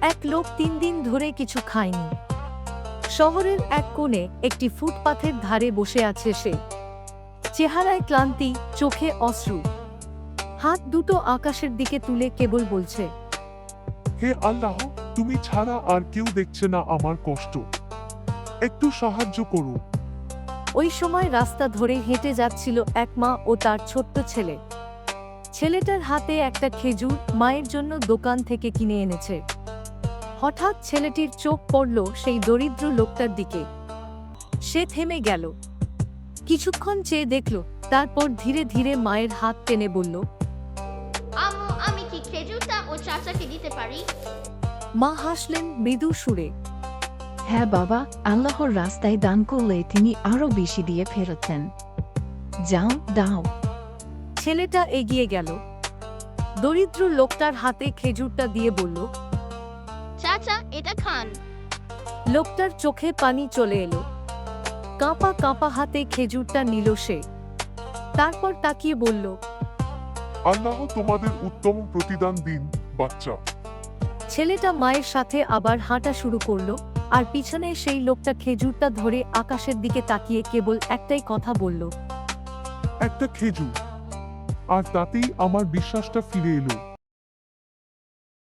এক লোক 3 দিন ধরে কিছু খায়নি। শহরের এক কোণে একটি ফুটপাথের ধারে বসে আছে সে। চেহারায় ক্লান্তি, চোখে অশ্রু। হাত দুটো আকাশের দিকে তুলে কেবল বলছে, হে আল্লাহ, তুমি ছাড়া আর কেউ দেখছে না আমার কষ্ট, একটু সাহায্য করো। ওই সময় রাস্তা ধরে হেঁটে যাচ্ছিল এক মা ও তার ছোট্ট ছেলে। ছেলেটার হাতে একটা খেজুর মায়ের জন্য দোকান থেকে কিনে এনেছে। হঠাৎ ছেলেটির চোখ পড়ল সেই দরিদ্র লোকটার দিকে। সে থেমে গেল, কিছুক্ষণ চেয়ে দেখল, তারপর ধীরে ধীরে মায়ের হাত টেনে বলল, আম্মু, আমি কি খেজুরটা ও চাচাকে দিতে পারি? মা হাসলেন মৃদু সুরে। হ্যাঁ বাবা, আল্লাহর রাস্তায় দান করলে তিনি আরো বেশি দিয়ে ফেরতেন। যাও, দাও। ছেলেটা এগিয়ে গেল, দরিদ্র লোকটার হাতে খেজুরটা দিয়ে বলল, চাচা, এটা খান। লোকটার চোখে পানি চলে এলো। কাঁপা কাঁপা হাতে খেজুরটা নিল সে। তারপর তাকিয়ে বলল, আল্লাহ তোমাদের উত্তম প্রতিদান দিন, বাচ্চা। ছেলেটা মায়ের সাথে আবার হাঁটা শুরু করলো, আর পিছনে সেই লোকটা খেজুরটা ধরে আকাশের দিকে তাকিয়ে কেবল একটাই কথা বলল, একটা খেজুর, আর তাতেই আমার বিশ্বাসটা ফিরে এলো।